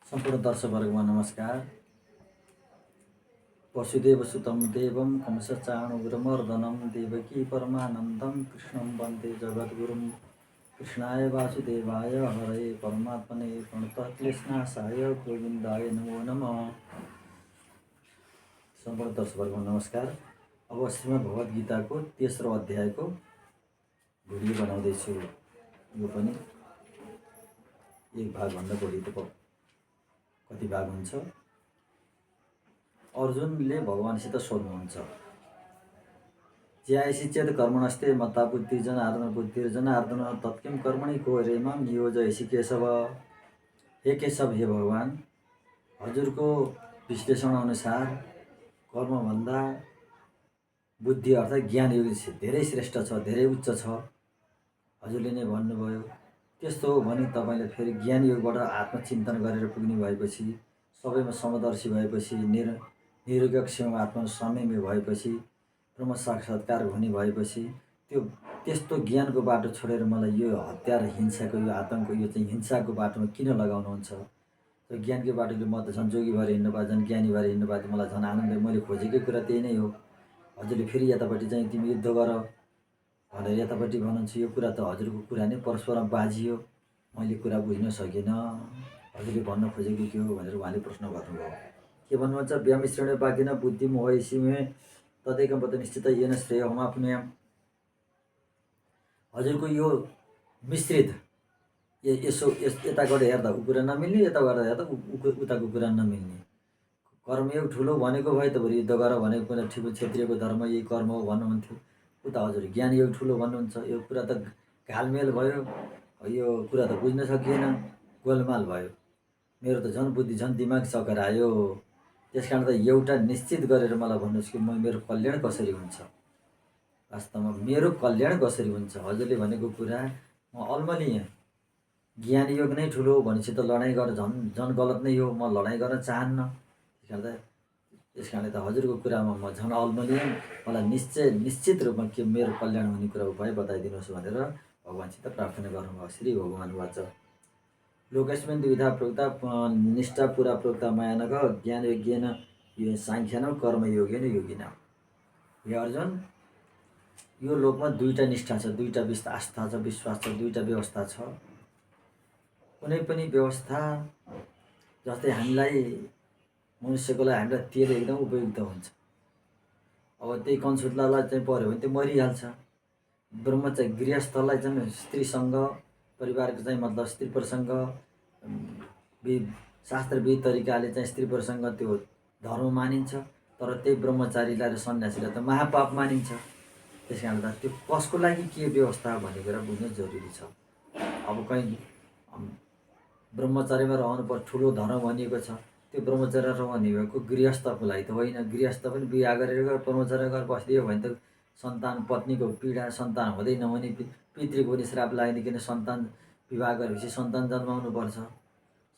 सम्पूर्ण दर्शकवर्गमा नमस्कार। वसुदेवसुतं देवं कंसचाणूरमर्दनं देवकी परमानन्दं कृष्णं वन्दे जगद्गुरुं। कृष्णाय वासुदेवाय हरये परमात्मने प्रणतक्लेशनाशाय गोविन्दाय नमो नमः। सम्पूर्ण दर्शकवर्गमा नमस्कार। अब श्रीमद् भगवद् गीताको तेस्रो अध्यायको भिडियो बनाउँदैछु। यो पनि एक भागभन्दा बढी त कति भाग हुन्छ। अर्जुनले भगवानसित सोध्नुहुन्छ, ज्यायसी चेत् कर्मणस्ते मत्ता बुद्धिर्जनार्दन बुद्धिर्जनार्दन तत्किं कर्मणि कोरे मां नियोजयसि केशव। हे केशव, हे भगवान, हजुरको विश्लेषण अनुसार कर्मभन्दा बुद्धि अर्थात् ज्ञान योग धेरै श्रेष्ठ छ, धेरै उच्च छ। हजुरले नै भन्नुभयो। त्यस्तो हो भने तपाईँले फेरि ज्ञान योगबाट आत्मचिन्तन गरेर पुग्ने भएपछि, सबैमा समदर्शी भएपछि, निरुगक्षमा आत्मा संयमी भएपछि, ब्रह्म साक्षात्कार हुने भएपछि त्यो त्यस्तो ज्ञानको बाटो छोडेर मलाई यो हत्या र हिंसाको यो आतङ्क यो चाहिँ हिंसाको बाटोमा किन लगाउनुहुन्छ? त्यो ज्ञानको बाटोले म त झन् जोगी भएर हिँड्नु पाएँ, झन् ज्ञानी भएर हिँड्नु पाएँ, मलाई झन् आनन्द। मैले खोजेकै कुरा त्यही नै हो। हजुरले फेरि यतापट्टि चाहिँ तिमी युद्ध गर भनेर यतापट्टि भन्नुहुन्छ। यो कुरा त हजुरको कुरा नै परस्पर बाजियो। मैले कुरा बुझ्न सकिनँ। हजुरले भन्न खोजेको के हो भनेर उहाँले प्रश्न गर्नुभयो। के भन्नुहुन्छ? व्यामिश्रण बाकिन बुद्धि मोहैसी मे तदैकं पद निश्चित येन श्रेय हमाप्नुयाम। हजुरको यो मिश्रित यसो यताबाट हेर्दा ऊ कुरा नमिल्ने, यताबाट हेर्दा उताको कुरा नमिल्ने। कर्मयोग ठुलो भनेको भए त बरु युद्ध गर भनेको कुरा ठिक हो। क्षत्रियको धर्म यही कर्म हो भन्नुहुन्थ्यो। उता हजुर ज्ञान योग ठुलो भन्नुहुन्छ। यो कुरा त घालमेल भयो। यो कुरा त बुझ्न सकिएन, गोलमाल भयो। मेरो त झन् बुद्धि झन् दिमाग चकरायो। त्यस कारण त एउटा निश्चित गरेर मलाई भन्नुहोस् कि मेरो कल्याण कसरी हुन्छ? वास्तवमा मेरो कल्याण कसरी हुन्छ? हजुरले भनेको कुरा म अल्मलिएँ। ज्ञान योग नै ठुलो हो भनेपछि त लडाइँ गरेर झन् गलत नै हो। म लडाइँ गर्न चाहन्न। त्यस कारण त हजुरको कुरामा म झन् अल्मलिएँ। मलाई निश्चित रूपमा के मेरो कल्याण हुने कुरा उपाय बताइदिनुहोस् भनेर भगवानसित प्रार्थना गर्नुभयो। श्री भगवान वाच, लोकेस्मिन् द्विधा प्रोक्ता निष्ठा पुरा प्रोक्ता माया नग ज्ञान योग्येन यो साङ्ख्यान कर्म योगेन योगिना। हे अर्जुन, यो लोकमा दुईटा निष्ठा छ, दुईटा आस्था छ, विश्वास छ, दुईटा व्यवस्था छ। कुनै पनि व्यवस्था जस्तै हामीलाई मनुष्यको लागि हामीलाई तेल एकदम उपयुक्त हुन्छ। अब त्यही कन्सुत्लालाई चाहिँ पऱ्यो भने त्यो मरिहाल्छ। ब्रह्मचारी गृहस्थलाई चाहिँ स्त्रीसँग परिवारको चाहिँ मतलब स्त्री प्रसङ्ग शास्त्रविध तरिकाले चाहिँ स्त्री प्रसङ्ग त्यो धर्म मानिन्छ। तर त्यही ब्रह्मचारीलाई र सन्यासीलाई त महापाप मानिन्छ। त्यस कारण त त्यो कसको लागि के व्यवस्था भन्ने कुरा बुझ्नु जरुरी छ। अब कहीँ ब्रह्मचारीमा रहनुपर्छ ठुलो धर्म भनिएको छ, त्यो ब्रह्मचर्य रहने भएको गृहस्थको लागि त होइन। गृहस्थ पनि बिहा गरेर ब्रह्मचर्य गरेर बसिदियो भने त सन्तान पत्नीको पीडा, सन्तान हुँदै नहुने, पितृको पनि श्राप लाग्ने। किन सन्तान विवाह गरेपछि सन्तान जन्माउनुपर्छ,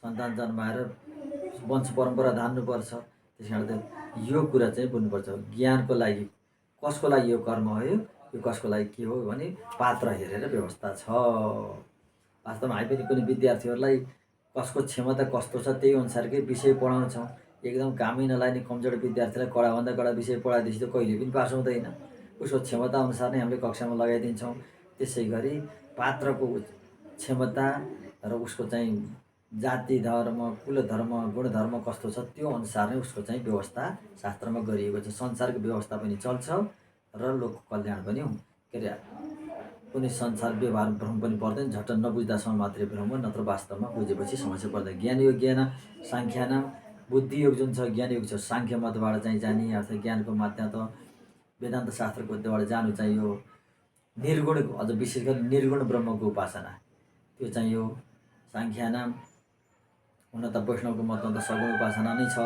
सन्तान जन्माएर वंश परम्परा धान्नुपर्छ। त्यस कारण त यो कुरा चाहिँ बुझ्नुपर्छ। ज्ञानको लागि कसको लागि यो कर्म हो, यो कसको लागि के हो भने पात्र हेरेर व्यवस्था छ। वास्तवमा हामी पनि कुनै विद्यार्थीहरूलाई कसको क्षमता कस्तो छ त्यही अनुसारकै विषय पढाउँछौँ। एकदम कामै नलाग्ने कमजोर विद्यार्थीलाई कडाभन्दा कडा विषय पढाइदिएपछि त कहिले पनि पास हुँदैन। उसको क्षमता अनुसार नै हामीले कक्षामा लगाइदिन्छौँ। त्यसै गरी पात्रको क्षमता र उसको चाहिँ जाति धर्म, कुल धर्म, गुणधर्म कस्तो छ त्यो अनुसार नै उसको चाहिँ व्यवस्था शास्त्रमा गरिएको छ। संसारको व्यवस्था पनि चल्छ र लोकको कल्याण पनि के अरे कुनै संसार व्यवहार भ्रम पनि पर्दैन। झट्ट नबुझ्दासम्म मात्रै भ्रम हो, नत्र वास्तवमा बुझेपछि समस्या पर्दैन। ज्ञान योग ज्ञान साङ्ख्यान बुद्धि योग जुन छ ज्ञान योग छ, साङ्ख्य मतबाट चाहिँ जाने अर्थात् ज्ञानको माध्यम त वेदान्त शास्त्रको त्योबाट जानु चाहिँ यो निर्गुण, अझ विशेष गरी निर्गुण ब्रह्मको उपासना त्यो चाहिँ यो साङ्ख्यान। हुन त वैष्णवको मतमा त सगुण उपासना नै छ।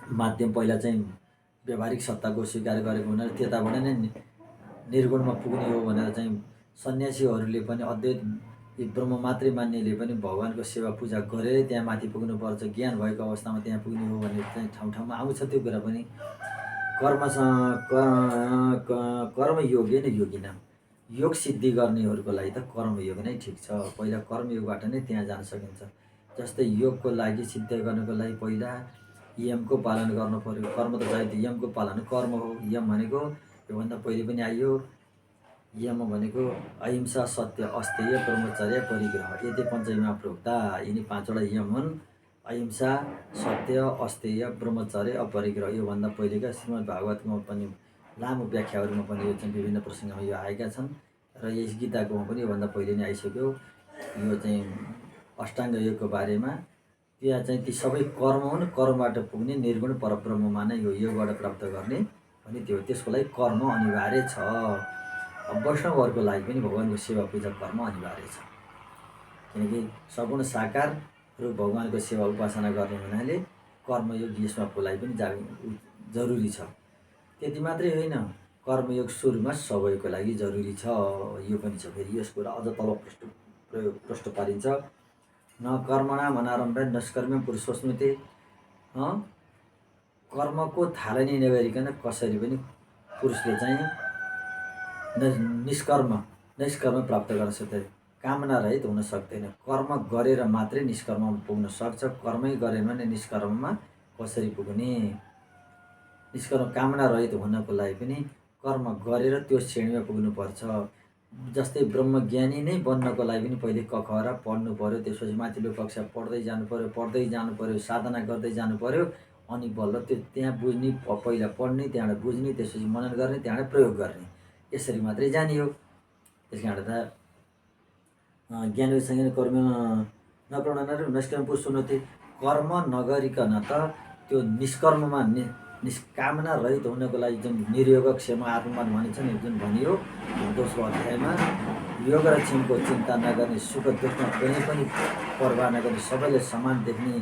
माध्यम पहिला चाहिँ व्यावहारिक सत्ताको स्वीकार गरेको हुनाले त्यताबाट नै निर्गुणमा पुग्ने हो भनेर चाहिँ सन्यासीहरूले पनि अद्वैत ब्रह्म मात्रै मान्नेले पनि भगवानको सेवा पूजा गरेरै त्यहाँ माथि पुग्नुपर्छ, ज्ञान भएको अवस्थामा त्यहाँ पुग्ने हो भनेर चाहिँ ठाउँ ठाउँमा आउँछ त्यो कुरा पनि। कर्मयोगे नै योगिना, योग सिद्धि गर्नेहरूको लागि त कर्मयोग नै ठिक छ। पहिला कर्मयोगबाट नै त्यहाँ जान सकिन्छ। जस्तै योगको लागि सिद्ध गर्नको लागि पहिला यमको पालन गर्नु पर्यो। कर्म त चाहियो, यमको पालन कर्म हो। यम भनेको योभन्दा पहिले पनि आइयो। यम भनेको अहिंसा, सत्य, अस्तेय, ब्रह्मचर्य, परिग्रह, एते पञ्चैमा प्रोक्ता। यिनी 5वटा यम हुन्। अहिंसा, सत्य, अस्तेय, ब्रह्मचर्य, अपरिग्रह। योभन्दा पहिलेका श्रीमद् भागवतमा पनि लामो व्याख्याहरूमा पनि यो चाहिँ विभिन्न प्रसङ्गमा यो आएका छन् र यस गीताकोमा पनि योभन्दा पहिले नै आइसक्यो। यो चाहिँ अष्टाङ्ग योगको बारेमा त्यहाँ चाहिँ ती सबै कर्म हुन्। कर्मबाट पुग्ने निर्गुण परब्रह्ममा नै यो योगबाट प्राप्त गर्ने भने त्यसको लागि कर्म अनिवार्य छ। अब वैष्णवहरूको लागि पनि भगवानको सेवा पूजा कर्म अनिवार्य छ, किनकि सगुण साकार रूप भगवानको सेवा उपासना गर्ने हुनाले कर्मयोग यसमा लागि पनि जरुरी छ। त्यति मात्रै होइन, कर्मयोग सुरुमा सबैको लागि जरुरी छ। यो पनि छ। फेरि यसको अझ तल प्रश्न पारिन्छ, न कर्मणाम् अनारम्भे निष्कर्म्यं पुरुषोऽस्मिते। कर्मको थालनी नगरिकन कसरी पनि पुरुषले चाहिँ निष्कर्म प्राप्त गर्न सक्दैन, कामना रहित हुन सक्दैन। कर्म गरेर मात्रै निष्कर्ममा पुग्न सक्छ। कर्मै गरेन भने निष्कर्ममा कसरी पुग्ने? निष्कर्म कामना रहित हुनको लागि पनि कर्म गरेर त्यो श्रेणीमा पुग्नुपर्छ। जस्तै ब्रह्मज्ञानी नै बन्नको लागि पनि पहिले कखरा पढ्नु पर्यो, त्यसपछि माथिल्लो कक्षा पढ्दै जानु पर्यो, साधना गर्दै जानु पर्यो, अनि बल्ल त्यो त्यहाँ बुझ्ने, पहिला पढ्ने, त्यहाँबाट बुझ्ने, त्यसपछि मनन गर्ने, त्यहाँबाट प्रयोग गर्ने, यसरी मात्रै जानियो। त्यस कारण त ज्ञानसँग कर्म नकर्मणाम् निष्कर्म्यं पुरुषोऽस्मिते। कर्म नगरिकन त त्यो निष्कर्ममा निष्कामना रहित हुनको लागि जुन निर्योग क्षेम आत्मवाद भनिन्छ नि, जुन भनियो दोस्रो अध्यायमा, योग र क्षमको चिन्ता नगर्ने, सुख दुःखमा कुनै पनि परवाह नगर्ने, सबैले समान देख्ने,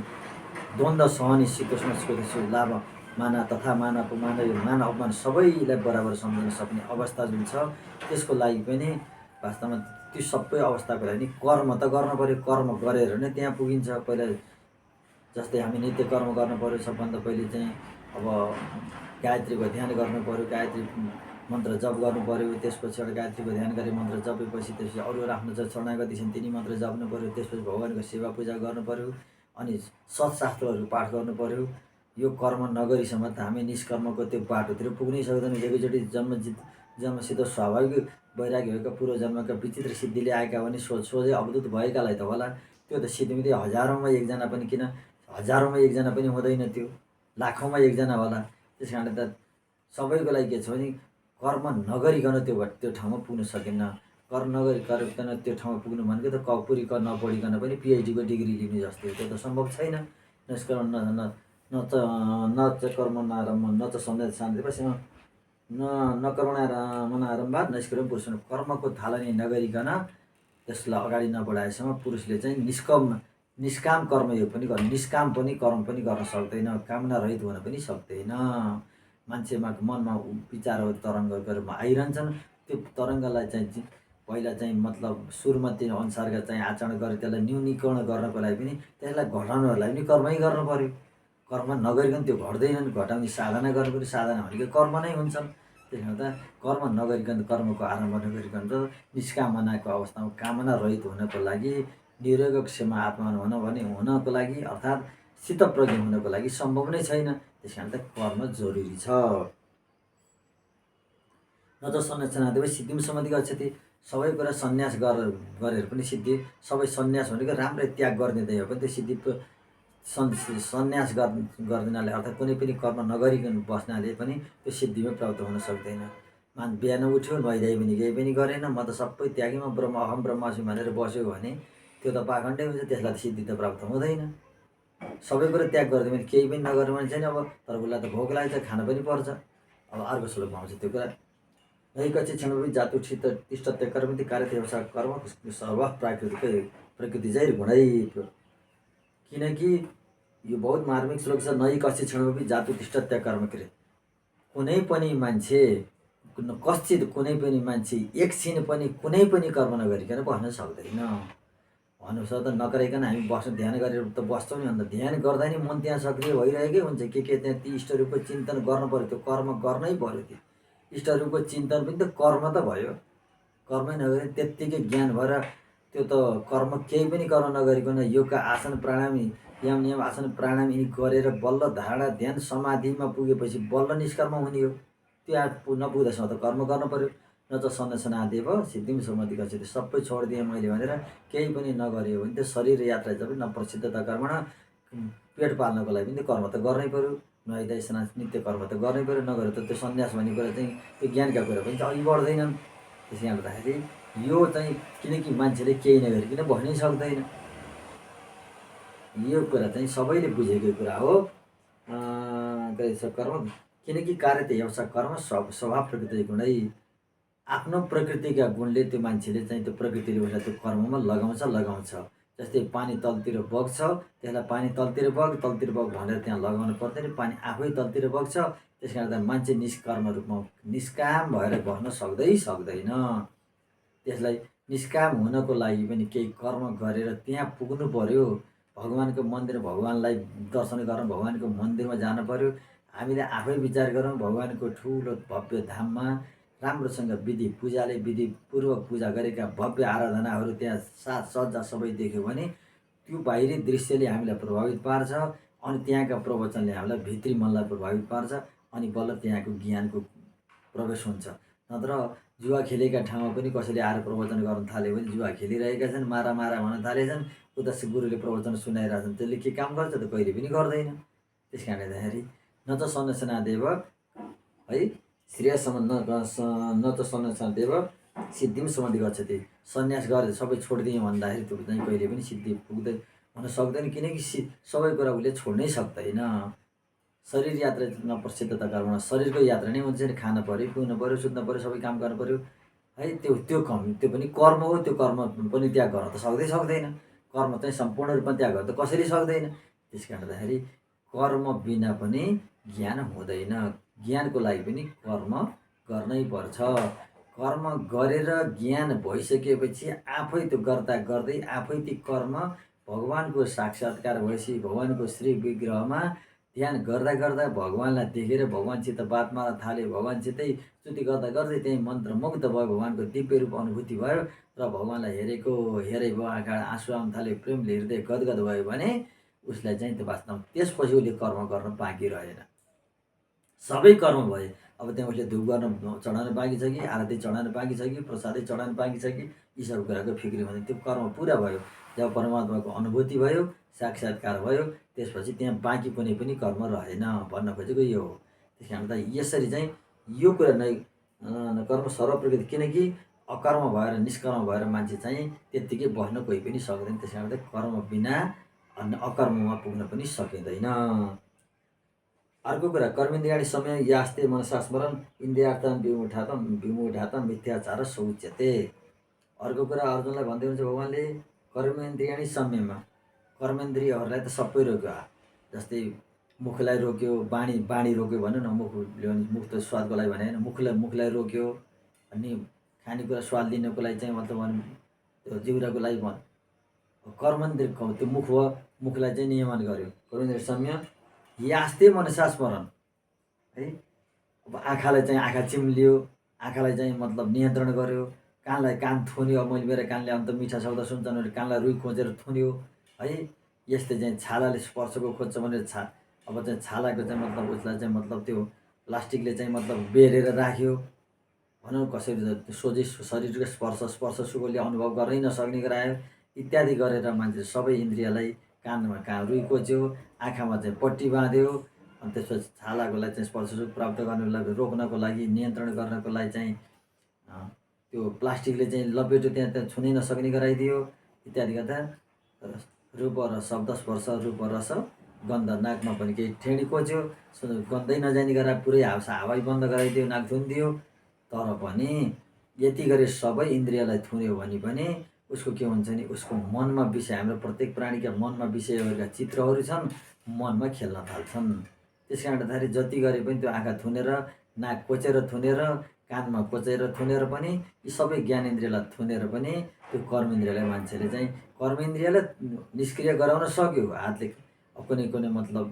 द्वन्द्व सहने, शीतोष्ण सुख लाभ माना तथा मान अपमान, यो मान अपमान सबैलाई बराबर सम्झन सक्ने अवस्था जुन छ, त्यसको लागि पनि वास्तवमा त्यो सबै अवस्थाको लागि कर्म त गर्नु पर्यो। कर्म गरेर नै त्यहाँ पुगिन्छ। पहिला जस्तै हामी नित्य कर्म गर्नु पर्यो। सबभन्दा पहिले चाहिँ अब गायत्रीको ध्यान गर्नु पर्यो, गायत्री मन्त्र जप गर्नु पर्यो। त्यसपछि गायत्रीको ध्यान गरे मन्त्र जपेपछि त्यसपछि अरूहरू आफ्नो शरणागति छन् तिनी मन्त्र जप्नु पर्यो। त्यसपछि भगवानको सेवा पूजा गर्नु पर्यो, अनि सत्शास्त्रहरू पाठ गर्नु पर्यो। यो कर्म नगरीसम्म त हामी निष्कर्मको त्यो बाटोतिर पुग्नै सक्दैनौँ। एकैचोटि जन्मसित स्वाभाविक वैराग्य भएका पूर्व जन्मका विचित्र सिद्धिले आएका भने सोझै अवधूत भएकालाई त होला, त्यो त सिद्धिमिद्धि हजारौँमा एकजना पनि, किन हजारौँमा एकजना पनि हुँदैन, त्यो लाखौँमा एकजना होला। त्यस कारण त सबैको लागि के छ भने कर्म नगरिकन त्यो ठाउँमा पुग्न सकिन्न। कर्म नगरिकन त्यो ठाउँमा पुग्नु भनेको त कपुरी नपढिकन पनि पिएचडीको डिग्री लिने जस्तै हो। त्यो त सम्भव छैन। निष्कर्म न च कर्म नारम्भ न च शान्ति पश्चिम न कर्मणारम्भात् निष्कर्म्यं पुरुषोऽस्मिते। कर्मको थालनी नगरिकन त्यसलाई अगाडि नबढाएसम्म पुरुषले चाहिँ निष्काम कर्मयोग पनि गर्नु, निष्काम पनि कर्म पनि गर्न सक्दैन, कामना रहित हुन पनि सक्दैन। मान्छेमा मनमा विचारहरू तरङ्गहरू आइरहन्छन्। त्यो तरङ्गलाई चाहिँ पहिला चाहिँ मतलब सुरुमा त्यो अनुसारका चाहिँ आचरण गरेर त्यसलाई न्यूनीकरण गर्नको लागि पनि, त्यसलाई घटाउनको लागि पनि कर्मै गर्नु पर्यो। कर्म नगरिकन त्यो घट्दैनन्। घटाउने साधना गर्नु पर्यो। साधना भनेको कर्म नै हुन्छन्। त्यस कारण त कर्म नगरिकन, कर्मको आरम्भ नगरिकन त निष्कामनाको अवस्थामा कामना रहित हुनको लागि, निरपेक्षम आत्मा हुनको लागि, अर्थात् चित्तप्रज्ञ हुनको लागि सम्भव नै छैन। त्यस कारण त कर्म जरुरी छ। न त सन्न्यासनादेव सिद्धिं सम्बन्धी गच्छति। सबै कुरा सन्यास गरेर पनि सिद्धि, सबै सन्यास भनेको राम्रै त्याग गरिदिँदै हो पनि त्यो सिद्धि सन्यास गर्दिनाले, अर्थात् कुनै पनि कर्म नगरिकन बस्नाले पनि त्यो सिद्धिमा प्राप्त हुन सक्दैन। बिहान उठ्यो, नुहाइधुवाइ पनि केही पनि गरेन, म त सबै त्यागेँ, म अहम ब्रह्मास्मि भनेर बस्यो भने त्यो त पाखण्डै हुन्छ। त्यसलाई त सिद्धि त प्राप्त हुँदैन। सबै कुरा त्याग गरिदियो भने, केही पनि नगर्नु भने छैन। अब तर उसलाई त भोक लाग्छ, खान पनि पर्छ। अब अर्को श्लोकमा आउँछ त्यो कुरा, नैकच्छि क्षणमपि जातुच्छित तिष्ठत्य कर्मति कार्यतेवसा कर्म सर्व प्रकृतिजैर्गुणै। किनकि यो बहुत मार्मिक श्लोक छ। नैकच्छि क्षणमपि जातु तिष्ठत्य कर्म क्रिया। कुनै पनि मान्छे कुनै पनि मान्छे एकछिन पनि कुनै पनि कर्म नगरिकन बस्न सक्दैन। भन्नुसार त नगरिकन हामी बस्नु, ध्यान गरेर त बस्छौँ नि। अन्त ध्यान गर्दा नि मन त्यहाँ सक्रिय भइरहेकै हुन्छ। के त्यहाँ ती इष्टरूपको चिन्तन गर्नु पर्यो, त्यो कर्म गर्नै पर्यो। त्यो इष्टरूपको चिन्तन पनि त कर्म त भयो। कर्मै नगरे त्यत्तिकै ज्ञान भएर त्यो त कर्म केही पनि कर्म नगरिकन योगका आसन प्राणायाम यम नियम आसन प्राणायाम यिनी गरेर बल्ल धारणा ध्यान समाधिमा पुगेपछि बल्ल निष्कर्म हुने हो। त्यो नपुग्दासम्म त कर्म गर्नु पर्यो। न त सन्न्यासनादेव सिद्धिम सम्मति गच्छति, सबै छोडिदिएँ मैले भनेर केही पनि नगर्यो भने त्यो शरीर यात्रा जब न प्रसिद्धता कर्मण, पेट पाल्नको लागि पनि त्यो कर्म त गर्नै पर्यो। नुहाइधुवाइ स्नान नित्य कर्म त गर्नै पर्यो। नगरेर त त्यो सन्यास भन्ने कुरा चाहिँ त्यो ज्ञानका कुरा पनि चाहिँ अघि बढ्दैनन्। त्यसै कारणले गर्दाखेरि यो चाहिँ किनकि मान्छेले केही नगरिकन भन्नै सक्दैन। यो कुरा चाहिँ सबैले बुझेकै कुरा हो। कर्म किनकि कार्य त एउटा कर्म स्वभाव प्रकृति गुणै, आफ्नो प्रकृतिका गुणले त्यो मान्छेले चाहिँ त्यो प्रकृतिले उसलाई त्यो कर्ममा लगाउँछ। जस्तै पानी तलतिर बग्छ, त्यसलाई पानी तलतिर बग भनेर त्यहाँ लगाउनु पर्दैन, पानी आफै तलतिर बग्छ। त्यस कारण मान्छे निष्कर्म रूपमा निष्काम भएर बस्न सक्दैन। त्यसलाई निष्काम हुनको लागि पनि केही कर्म गरेर त्यहाँ पुग्नु पर्यो। भगवानको मन्दिर, भगवानलाई दर्शन गर्न भगवानको मन्दिरमा जानु पर्यो। हामीले आफै विचार गरौँ, भगवानको ठुलो भव्य धाममा राम्रोसँग विधि पूजाले विधिपूर्वक पूजा गरेका भव्य आराधनाहरू त्यहाँ साजसज्जा सबै देख्यो भने त्यो बाहिरी दृश्यले हामीलाई प्रभावित पार्छ। अनि त्यहाँका प्रवचनले हामीलाई भित्री मनलाई प्रभावित पार्छ। अनि बल्ल त्यहाँको ज्ञानको प्रवेश हुन्छ। नत्र जुवा खेलेका ठाउँमा पनि कसैले आएर प्रवचन गर्न थाल्यो भने जुवा खेलिरहेका छन्, मारा भन्न थालेछन्, उता गुरुले प्रवचन सुनाइरहेछन्, त्यसले के काम गर्छ त? कहिले पनि गर्दैन। त्यस कारणले गर्दाखेरि न त सन्न्यासनादेव है श्रेयसम्म न त सन्न्यासनादेव सिद्धिम सम्मति गच्छति। सन्यास गरेर सबै छोडिदिएँ भन्दाखेरि त्यो चाहिँ कहिले पनि सिद्धि पुग्दै हुन सक्दैन। किनकि सबै कुरा उसले छोड्नै सक्दैन। शरीर यात्रा न प्रसिद्धता कर्मण, शरीरको यात्रा नै हुन्छ नि। खान पर्यो, पिउनु पर्यो, सुत्नु पर्यो, सबै काम गर्नु पर्यो है। त्यो पनि कर्म हो। त्यो कर्म पनि त्याग गर्न त सक्दैन। कर्म चाहिँ सम्पूर्ण रूपमा त्याग गर्न त कसैले सक्दैन। त्यस कारणले गर्दाखेरि कर्म बिना पनि ज्ञान हुँदैन। ज्ञानको लागि पनि कर्म गर्नै पर्छ। कर्म गरेर ज्ञान भइसकेपछि आफै त्यो गर्दै आफै ती कर्म भगवानको साक्षात्कार भएपछि भगवानको श्री विग्रहमा ध्यान गर्दा भगवानलाई देखेर भगवानसित बात मार्न थाल्यो। भगवानसितै स्तुति गर्दै त्यही मन्त्रमुग्ध भयो। भगवानको दिव्य रूप अनुभूति भयो र भगवानलाई हेरै भयो, आँखा आँसु आउन थाल्यो, प्रेमले हृदय गदगद भयो भने उसलाई चाहिँ त्यो वास्तवमा त्यसपछि उसले कर्म गर्न बाँकी रहेन। सबै कर्म भए। अब त्यहाँ उसले धुप गर्न चढाउन बाँकी छ कि, आरती चढाउन बाँकी छ कि, प्रसादै चढाउन बाँकी छ कि, यी सब कुराको फिक्री भने त्यो कर्म पुरा भयो। जब परमात्माको अनुभूति भयो, साक्षात्कार भयो, त्यसपछि त्यहाँ बाँकी कुनै पनि कर्म रहेन। भन्न खोजेको यो हो। त्यस कारण त यसरी चाहिँ यो कुरा नै कर्म सर्वप्रकृति, किनकि अकर्म भएर निष्कर्म भएर मान्छे चाहिँ त्यत्तिकै बस्न कोही पनि सक्दैन। त्यस कारण कर्म बिना अन्य अकर्ममा पुग्न पनि सकिँदैन। अर्को कुरा कर्मेन्द्रियाणि समय यास्ते मनसा स्मरण इन्द्रियार्थं विमूढातं मिथ्याचार सौच्यते। अर्को कुरा अर्जुनलाई भन्दै हुन्छ भगवानले, कर्मेन्द्रियाणि संयममा, कर्मेन्द्रियहरूलाई त सबै रोक्यो। जस्तै मुखलाई रोक्यो, बाणी रोक्यो भनौँ न, मुख त स्वादको लागि भने होइन, मुखलाई रोक्यो। अनि खानेकुरा स्वाद लिनको लागि चाहिँ मतलब त्यो जिउराको लागि कर्मेन्द्रिय त्यो मुख हो, मुखलाई चाहिँ नियमन गर्यो। कर्मेन्द्रिय संयम यास्ते मनसा स्मरण है। अब आँखालाई चाहिँ आँखा चिम्लियो, आँखालाई चाहिँ मतलब नियन्त्रण गर्यो। कानलाई कान थुन्यो, अब मैले मेरो कानले अन्त मिठा शब्द सुन्छन् भने कानलाई रुई खोजेर थुन्यो है। यस्तै चाहिँ छालाले स्पर्शको खोज्छ भने अब चाहिँ छालाको चाहिँ मतलब उसलाई चाहिँ मतलब त्यो प्लास्टिकले चाहिँ मतलब बेरेर राख्यो भनौँ। कसरी सोझै शरीरको स्पर्श सुखले अनुभव गर्नै नसक्ने गरायो। इत्यादि गरेर मान्छे सबै इन्द्रियलाई कानमा रुई खोज्यो, आँखामा चाहिँ पट्टी बाँध्यो। अनि त्यसपछि छालाको लागि चाहिँ स्पर्श सुख प्राप्त गर्नको लागि, रोक्नको लागि, नियन्त्रण गर्नको लागि चाहिँ त्यो प्लास्टिकले चाहिँ लपेटो, त्यहाँ छुनै नसक्ने गराइदियो। इत्यादि गर्दा रूप र शब्द स्पर्श, रूप रस गन्ध, नाकमा पनि केही ठेडी खोज्यो, गन्धै नजाने गरेर पुरै हावाई बन्द गराइदियो, नाक थुनिदियो। तर पनि यति गरी सबै इन्द्रियलाई थुन्यो भने पनि उसको के हुन्छ नि, उसको मनमा विषय, हाम्रो प्रत्येक प्राणीका मनमा विषयहरूका चित्रहरू छन्, मनमा खेल्न थाल्छन्। त्यस कारण गर्दाखेरि जति गरे पनि त्यो आँखा थुनेर, नाक कोचेर थुनेर, कानमा कोचेर थुनेर पनि, यी सबै ज्ञानेन्द्रियलाई थुनेर पनि त्यो कर्मेन्द्रियलाई मान्छेले चाहिँ कर्मेन्द्रियलाई निष्क्रिय गराउन सक्यो हातले। कुनै मतलब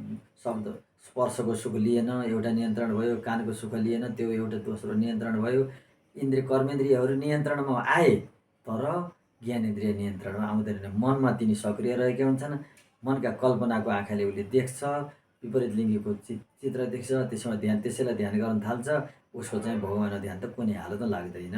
शब्द स्पर्शको सुख लिएन, एउटा नियन्त्रण भयो। कानको सुख लिएन, त्यो एउटा दोस्रो नियन्त्रण भयो। कर्मेन्द्रियहरू नियन्त्रणमा आए, तर ज्ञानेन्द्रिय नियन्त्रणमा आउँदैन। मनमा तिनी सक्रिय रहेका हुन्छन्। मनका कल्पनाको आँखाले उसले देख्छ, विपरीत लिङ्गीको चित्र देख्छ, त्यसैलाई ध्यान गर्न थाल्छ। उसको चाहिँ भगवानमा ध्यान त कुनै हालतमा लाग्दैन।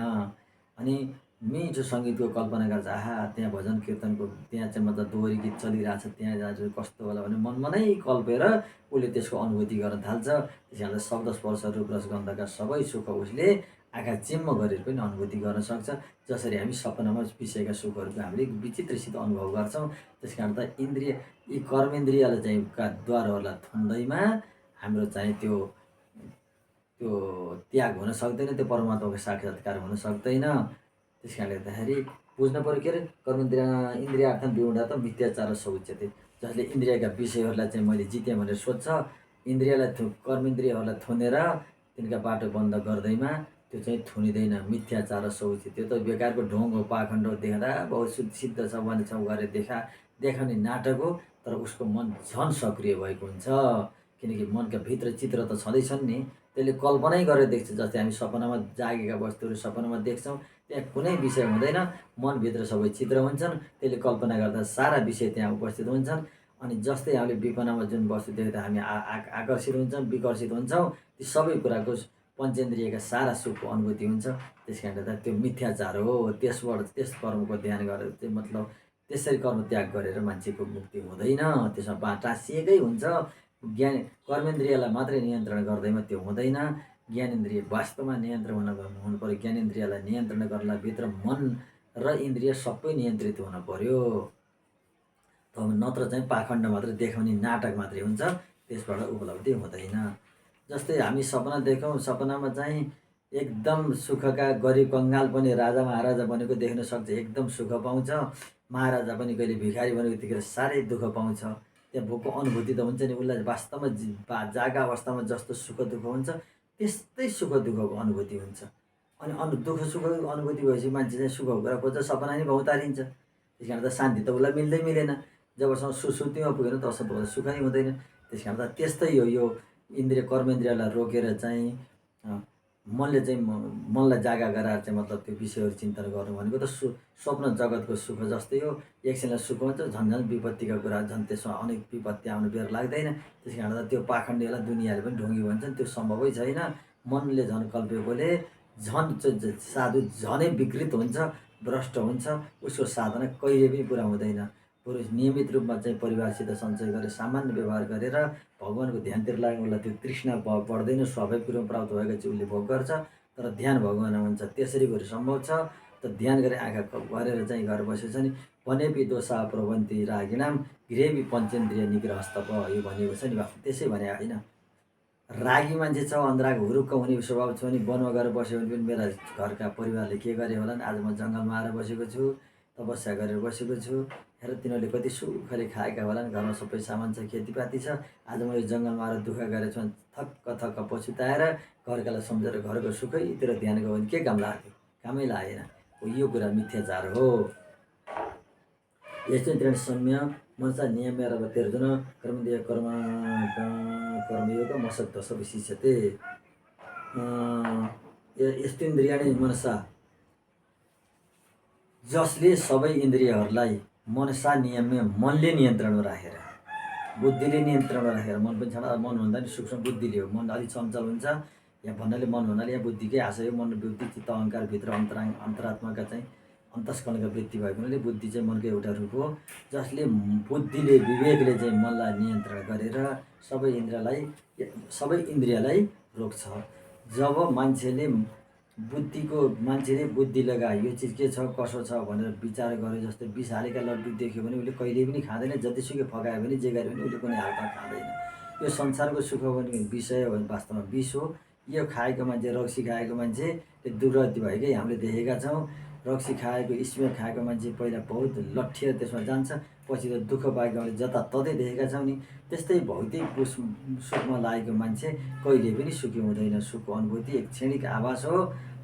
अनि मिठो सङ्गीतको कल्पना गर्छ, आहा त्यहाँ भजन कीर्तनको त्यहाँ चाहिँ मतलब दोहोरी गीत चलिरहेछ, त्यहाँ आज कस्तो होला भने मनमा नै कल्पेर उसले त्यसको अनुभूति गर्न थाल्छ। त्यस कारणले शब्द स्पर्श रूप रस गन्धका सबै सुख उसले आँखा चिम्म गरेर पनि अनुभूति गर्न सक्छ। जसरी हामी सपनामा विषयका सुखहरूको हामीले विचित्रसित अनुभव गर्छौँ। त्यस कारण त यी कर्मेन्द्रियले चाहिँ का द्वारहरूलाई थुन्दैमा हाम्रो चाहिँ त्यो त्याग हुन सक्दैन, त्यो परमात्माको साक्षात्कार हुन सक्दैन। त्यस कारणले गर्दाखेरि बुझ्नु पऱ्यो के अरे इन्द्रियार्थम विमूढा त मिथ्याचार सौच्यते। जसले इन्द्रियका विषयहरूलाई चाहिँ मैले जितेँ भनेर सोध्छ, इन्द्रियलाई कर्मेन्द्रियहरूलाई थुनेर तिनका बाटो बन्द गर्दैमा त्यो चाहिँ थुनिँदैन। मिथ्याचार सौच्य, त्यो त बेकारको ढोङ हो, पाखण्ड हो, देख्दा बहुत सिद्ध छ भने छ गरेर देखाउने नाटक हो। तर उसको मन झन् सक्रिय भएको हुन्छ, किनकि मनका भित्र चित्र त छँदैछन् नि, त्यसले कल्पनै गरेर देख्छ। जस्तै हामी सपनामा जागेका वस्तुहरू सपनामा देख्छौँ, त्यहाँ कुनै विषय हुँदैन, मनभित्र सबै चित्र हुन्छन्। त्यसले कल्पना गर्दा सारा विषय त्यहाँ उपस्थित हुन्छन्। अनि जस्तै हामीले विपनामा जुन वस्तु देख्दा हामी आकर्षित हुन्छौँ, विकर्षित हुन्छौँ, ती सबै कुराको पञ्चेन्द्रियका सारा सुखको अनुभूति हुन्छ। त्यस कारणले त त्यो मिथ्याचार हो। त्यस कर्मको ध्यान गरेर चाहिँ मतलब त्यसरी कर्म त्याग गरेर मान्छेको मुक्ति हुँदैन, त्यसमा टाँसिएकै हुन्छ। कर्मेन्द्रियलाई मात्रै नियन्त्रण गर्दैमा त्यो हुँदैन। ज्ञानेन्द्रिय वास्तवमा नियन्त्रण हुनु पऱ्यो। ज्ञानेन्द्रियलाई नियन्त्रण गर्नलाई भित्र मन र इन्द्रिय सबै नियन्त्रित हुन पऱ्यो। नत्र चाहिँ पाखण्ड मात्रै देखाउने नाटक मात्रै हुन्छ, त्यसबाट उपलब्धि हुँदैन। जस्तै हामी सपना देख्यौँ, सपनामा चाहिँ एकदम सुखका गरिब कङ्गाल पनि राजा महाराजा बनेको देख्न सक्छ, एकदम सुख पाउँछ। महाराजा पनि कहिले भिखारी बनेको देखेर साह्रै दुःख पाउँछ। त्यहाँ भोकको अनुभूति त हुन्छ नि, उसलाई वास्तवमा जागा अवस्थामा जस्तो सुख दुःख हुन्छ त्यस्तै सुख दुःखको अनुभूति हुन्छ। अनि दुःख सुखको अनुभूति भएपछि मान्छे चाहिँ सुखको कुरा खोज्छ, सपना नै भौतारिन्छ। त्यस कारण त शान्ति त उसलाई मिलेन। जबसम्म सुसुप्तिमा पुगेन तबसम्म सुखै हुँदैन। त्यस कारण त त्यस्तै हो यो कर्मेन्द्रियलाई रोकेर चाहिँ मनले चाहिँ मनलाई जागा गराएर चाहिँ मतलब त्यो विषयहरू चिन्तन गर्नु भनेको त स्वप्न जगतको सुख जस्तै हो। एकछिनलाई सुख हुन्छ, झन् विपत्तिका कुरा, झन् त्यसमा अनेक विपत्ति आउनु बेर लाग्दैन। त्यस कारण त त्यो पाखण्डीलाई दुनियाँले पनि ढोङ्गी भन्छन्, त्यो सम्भवै छैन। मनले झन् कल्पेकोले झन् साधु झनै विकृत हुन्छ, भ्रष्ट हुन्छ। उसको साधना कहिले पनि पुरा हुँदैन। बरु नियमित रूपमा चाहिँ परिवारसित सञ्चय गरेर सामान्य व्यवहार गरेर भगवानको ध्यानतिर लाग्नु, उसलाई त्यो तृष्णा बढ्दैन। स्वाभाविक रूपमा प्राप्त भएको चाहिँ उसले भोग गर्छ, तर ध्यान भगवानमा हुन्छ। त्यसरी गरी सम्भव छ। त ध्यान गरेर आँखा गरेर चाहिँ घर बसेछ नि भनेपि दोषा प्रबन्ती रागिणाम गृहेपि पञ्चेन्द्रिय निग्रहस्तप, यो भनिएको छ नि। त्यसै भने होइन, रागी मान्छे छ, अन्धराग हुरुक्क हुने स्वभाव छ भने वनमा गएर बस्यो भने पनि मेरा घरका परिवारले के गरे होला नि, आज म जङ्गलमा आएर बसेको छु, तपस्या गरेर बसेको छु, हेर तिनीहरूले कति सुखले खाएका होला नि, घरमा सबै सामान छ, खेतीपाती छ, आज म यो जङ्गलमा आएर दुःख गरेको छु भने थक्क पछुताएर घरकालाई सम्झेर घरको सुखैतिर ध्यान गयो भने के काम लाग्यो? कामै लागेन। यो कुरा मिथ्याचार हो। यस्तै त्रण सम्य मनसा नियमेर तेर्जुन कर्मदेय कर्मयोग मसक्तस विशिष्यते। यस्तो इन्द्रियाणी मनसा, जसले सबै इन्द्रियहरूलाई मनसा नियममा मनले नियन्त्रणमा राखेर, बुद्धिले नियन्त्रणमा राखेर, मन पनि छाडा, मन भन्दा नि सूक्ष्म बुद्धिले हो। मन अलिक चञ्चल हुन्छ, यहाँ भन्नाले मन भन्नाले यहाँ बुद्धिकै आशय हो। मन बुद्धि चित्त अहङ्कारभित्र अन्तरात्माका चाहिँ अन्तस्करणका वृत्ति भएको हुनाले बुद्धि चाहिँ मनको एउटा रूप हो। जसले बुद्धिले विवेकले चाहिँ मनलाई नियन्त्रण गरेर सबै इन्द्रियलाई रोक्छ। जब मान्छेले बुद्धि लगाए यो चिज के छ कसो छ भनेर विचार गरे, जस्तै विष हालेका लड्डु देख्यो भने उसले कहिल्यै पनि खाँदैन, जतिसुकै फकायो भने जे गर्यो भने उसले कुनै हालतमा खाँदैन। यो संसारको सुख भने विषय हो भने वास्तवमा विष हो। यो खाएको मान्छे, रक्सी खाएको मान्छे दुर्गति भएकै हामीले देखेका छौँ। रक्सी खाएको, स्मेक खाएको मान्छे पहिला बहुत लट्ठिएर त्यसमा जान्छ, पछि त दुःख पाएको हामीले जताततै देखेका छौँ नि। त्यस्तै भौतिक सुखमा लागेको मान्छे कहिले पनि सुखी हुँदैन। सुखको अनुभूति एक क्षणिक आभास हो,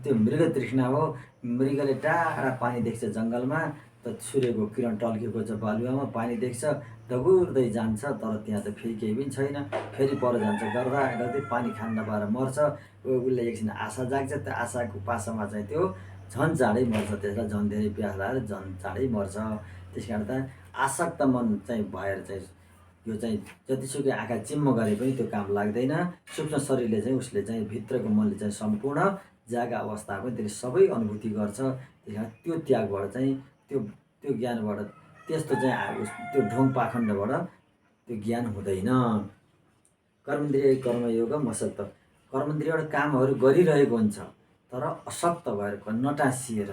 त्यो मृग तृष्णा हो। मृगले टाढा पानी देख्छ जङ्गलमा, त सूर्यको किरण टल्केको छ बालुवामा, पानी देख्छ, दगुर्दै जान्छ, तर त्यहाँ त फेरि केही पनि छैन। फेरि पर जान्छ, गर्दै पानी खान नपाएर मर्छ। उसले एकछिन आशा जाग्छ, त्यो आशाको पासामा चाहिँ त्यो झन् चाँडै मर्छ, त्यसलाई झन् धेरै प्यास लागेर झन् चाँडै मर्छ। त्यस कारण त आसक्त मन चाहिँ भएर चाहिँ यो चाहिँ जतिसुकै आँखा चिम्म गरे पनि त्यो काम लाग्दैन। सूक्ष्म शरीरले चाहिँ उसले चाहिँ भित्रको मनले चाहिँ सम्पूर्ण जागा अवस्थाको त्यसले सबै अनुभूति गर्छ। त्यस कारण त्यो त्यागबाट चाहिँ त्यो ज्ञानबाट त्यस्तो चाहिँ त्यो ढोङ पाखण्डबाट त्यो ज्ञान हुँदैन। कर्मेन्द्रिय कर्मयोगम असक्त, कर्मेन्द्रियबाट कामहरू गरिरहेको हुन्छ तर असक्त भएर नटाँसिएर।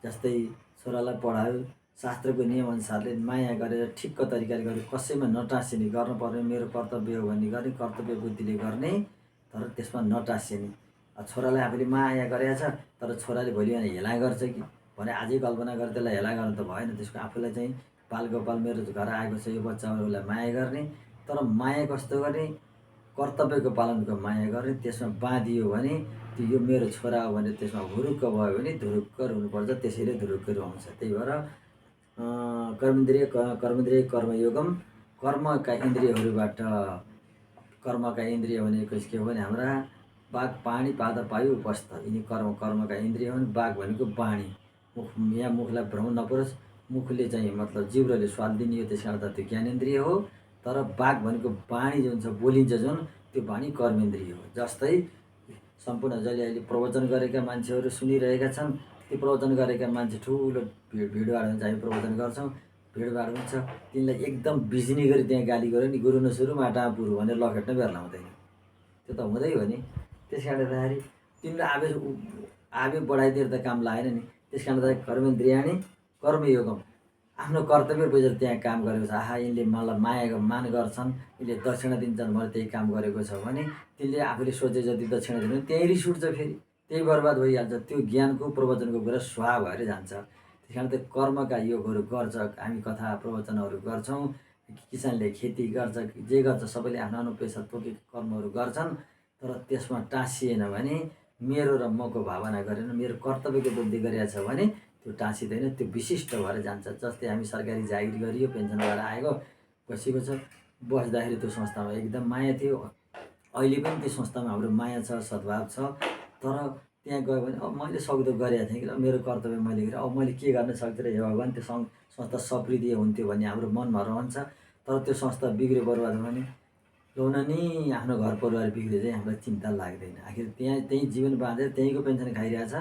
जस्तै छोरालाई पढायो, शास्त्रको नियमअनुसारले माया गरेर ठिक्क तरिकाले गरेर कसैमा नटाँसिने, गर्नुपर्ने मेरो कर्तव्य हो भन्ने गर्ने, कर्तव्य बुद्धिले गर्ने तर त्यसमा नटाँसिने। छोरालाई आफूले माया गरेछ तर छोराले भोलि बिहान हेला गर्छ कि भने आजै कल्पना गरेर त्यसलाई हेला गर्नु त भएन। त्यसको आफूलाई चाहिँ बालगोपाल मेरो घर आएको छ यो बच्चामा, उसलाई माया गर्ने, तर माया कस्तो गर्ने, कर्तव्यको पालनको माया गर्ने। त्यसमा बाँधियो भने त्यो यो मेरो छोरा हो भने त्यसमा हुरुक्क भयो भने धुरुक्कर हुनुपर्छ, त्यसैले धुरुक्कर आउँछ। त्यही भएर कर्मेन्द्रिय कर्मयोगम, कर्मका इन्द्रियहरूबाट, कर्मका इन्द्रिय भनेको के हो भने हाम्रा बाघ पानी पाद पायो उपस्थ, यिनी कर्मका इन्द्रिय हुन्। बाघ भनेको बाणी, मुख, यहाँ मुखलाई भ्रम नपरोस्, मुखले चाहिँ मतलब जिब्रोले स्वाद दिने हो, त्यस कारण त त्यो ज्ञानेन्द्रिय हो। तर बाघ भनेको बाणी जुन छ बोलिन्छ जुन, त्यो बाणी कर्मेन्द्रिय हो। जस्तै सम्पूर्ण जहिले अहिले प्रवचन गरेका मान्छेहरू सुनिरहेका छन्, त्यो प्रवचन गरेका मान्छे ठुलो भिडभाड हुन्छ, हामी प्रवचन गर्छौँ, भिडभाड हुन्छ, तिनलाई एकदम बिजनी गरी त्यहाँ गाली गऱ्यो नि, गुरु नसुरु माटा पुरु भनेर लखेट्न बेर्ला हुँदैन, त्यो त हुँदै हो नि। त्यस कारण गर्दाखेरि तिमीले आवेग बढाइदिएर त काम लागेन नि। त्यस कारण त कर्मेन्द्रियाणी कर्मयोगम, आफ्नो कर्तव्य बुझेर त्यहाँ काम गरेको छ। आहा यिनले मलाई माया मान गर्छन्, यिनले दक्षिणा दिन्छन्, मैले त्यही काम गरेको छ भने तिनले आफूले सोचे जति दक्षिणा दिनु त्यहीँ रिस उठ्छ, फेरि त्यही बर्बाद भइहाल्छ। त्यो ज्ञानको प्रवचनको कुरा स्वाहा भएर जान्छ। त्यस कारण त कर्मका योगहरू गर्छ, हामी कथा प्रवचनहरू गर्छौँ, किसानले खेती गर्छ, जे गर्छ सबैले आफ्नो आफ्नो पेसा तोकेको कर्महरू गर्छन्, तर त्यसमा टाँसिएन भने, मेरो र मको भावना गरेन, मेरो कर्तव्यको बुद्धि गरेको छ भने त्यो टाँसिँदैन, त्यो विशिष्ट भएर जान्छ। जस्तै हामी सरकारी जागिर गरियो, पेन्सन भएर आएको बसेको छ, बस्दाखेरि त्यो संस्थामा एकदम माया थियो, अहिले पनि त्यो संस्थामा हाम्रो माया छ, सद्भाव छ। तर त्यहाँ गयो भने अब मैले सक्दो गरेको थिएँ कि मेरो कर्तव्य मैले गरेँ, अब मैले के गर्न सक्थेँ र हे भगवान्, त्यो संस्था समृद्धि हुन्थ्यो भन्ने हाम्रो मनमा रहन्छ। तर त्यो संस्था बिग्रियो बर्बाद भयो भने लौन नि आफ्नो घर परिवार बिग्रियो चाहिँ हामीलाई चिन्ता लाग्दैन। आखिर त्यहीँ जीवन बाँधेर त्यहीँको पेन्सन खाइरहेछ,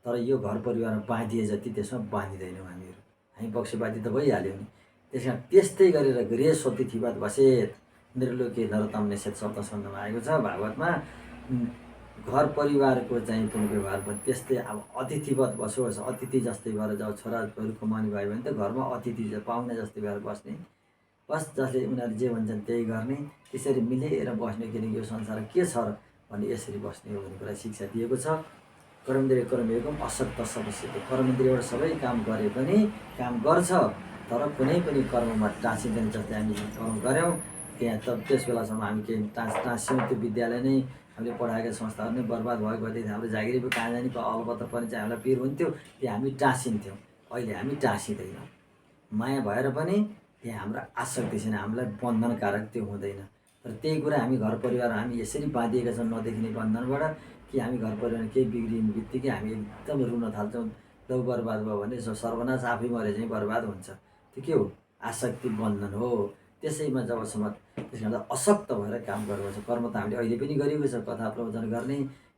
तर यो घर परिवारमा बाँधिए जति त्यसमा बाँधिँदैनौँ हामीहरू, हामी पक्षपाती त भइहाल्यो नि। त्यस कारण त्यस्तै गरेर गृह स्वतिथिवत बसेत, निर्लोके नरोत्तम निषेध शब्द सुन्नमा आएको छ भागवतमा। घर परिवारको चाहिँ पनि व्यवहार पनि त्यस्तै, अब अतिथिवत बसोस्, अतिथि जस्तै भएर जाओ, छोराहरू कमाउने भयो भने त घरमा अतिथि पाहुना जस्तै भएर बस्ने, बस जसले उनीहरू जे भन्छन् त्यही गर्ने, त्यसरी मिलेर बस्ने। किनकि यो संसार के छ र भने यसरी बस्ने हो भन्ने कुरा शिक्षा दिएको छ। कर्मेन्द्रिय कर्मयोगम असक्त सविष्यते, कर्मेन्द्रियबाट सबै काम गरे पनि काम गर्छ तर कुनै पनि कर्ममा टाँसिँदैन। जस्तै हामी कर्म गऱ्यौँ त्यहाँ त त्यस बेलासम्म हामी केही टाँस्यौँ, त्यो विद्यालय नै हामीले पढाएका संस्थाहरू नै बर्बाद भएको भएदेखि हाम्रो जागिरी पो कहाँ जाने, अलपत्र पनि चाहिँ हामीलाई पिर हुन्थ्यो, त्यहाँ हामी टाँसिन्थ्यौँ। अहिले हामी टाँसिँदैनौँ, माया भएर पनि त्यहाँ हाम्रो आसक्ति छैन, हामीलाई बन्धनकारक त्यो हुँदैन। तर त्यही कुरा हामी घर परिवार हामी यसरी बाँधिएका छौँ नदेखिने बन्धनबाट, कि हामी घर परिवारमा केही बिग्रिने बित्तिकै हामी एकदम रुन थाल्छौँ, लौ बर्बाद भयो भने सर्वनाश आफै मरे चाहिँ बर्बाद हुन्छ। त्यो के हो, आसक्ति बन्धन हो। त्यसैमा जबसम्म, त्यस कारण असक्त भएर काम गर्नुपर्छ। कर्म त हामीले अहिले पनि गरेको छ, कथा प्रवचन गर्ने,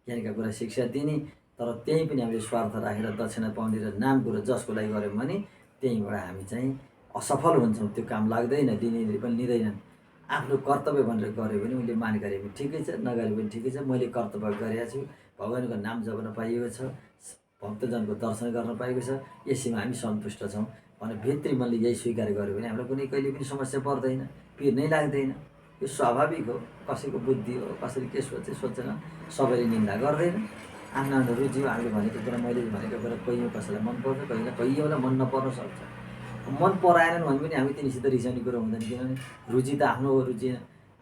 ज्ञानका कुरा शिक्षा दिने, तर त्यहीँ पनि हामीले स्वार्थ राखेर दक्षिणा पाउने र नाम कुरो जसको लागि गऱ्यौँ भने त्यहीँबाट हामी चाहिँ असफल हुन्छौँ, त्यो काम लाग्दैन, दिनेले पनि लिँदैनन्। आफ्नो कर्तव्य भनेर गऱ्यो भने उनले मान गरे पनि ठिकै छ, नगरे पनि ठिकै छ, मैले कर्तव्य गरेको छु, भगवान्को नाम जप्न पाइएको छ, भक्तजनको दर्शन गर्न पाएको छ, यसैमा हामी सन्तुष्ट छौँ भने भित्री मनले यही स्वीकार गर्यो भने हामीलाई कुनै कहिले पनि समस्या पर्दैन, पिर नै लाग्दैन। यो स्वाभाविक हो, कसैको बुद्धि हो, कसैले के सोचे सोचेन, सबैले निन्दा गर्दैन। आफ्नो आफ्नो रुचि हो, हामीले भनेको कुरा, मैले भनेको कुरा कहीँ कसैलाई मन पर्छ, कहीँलाई मन नपर्न सक्छ। मन पराएनन् भने पनि हामी तिनीसित रिसाउने कुरो हुँदैन, किनभने रुचि त आफ्नो रुचि,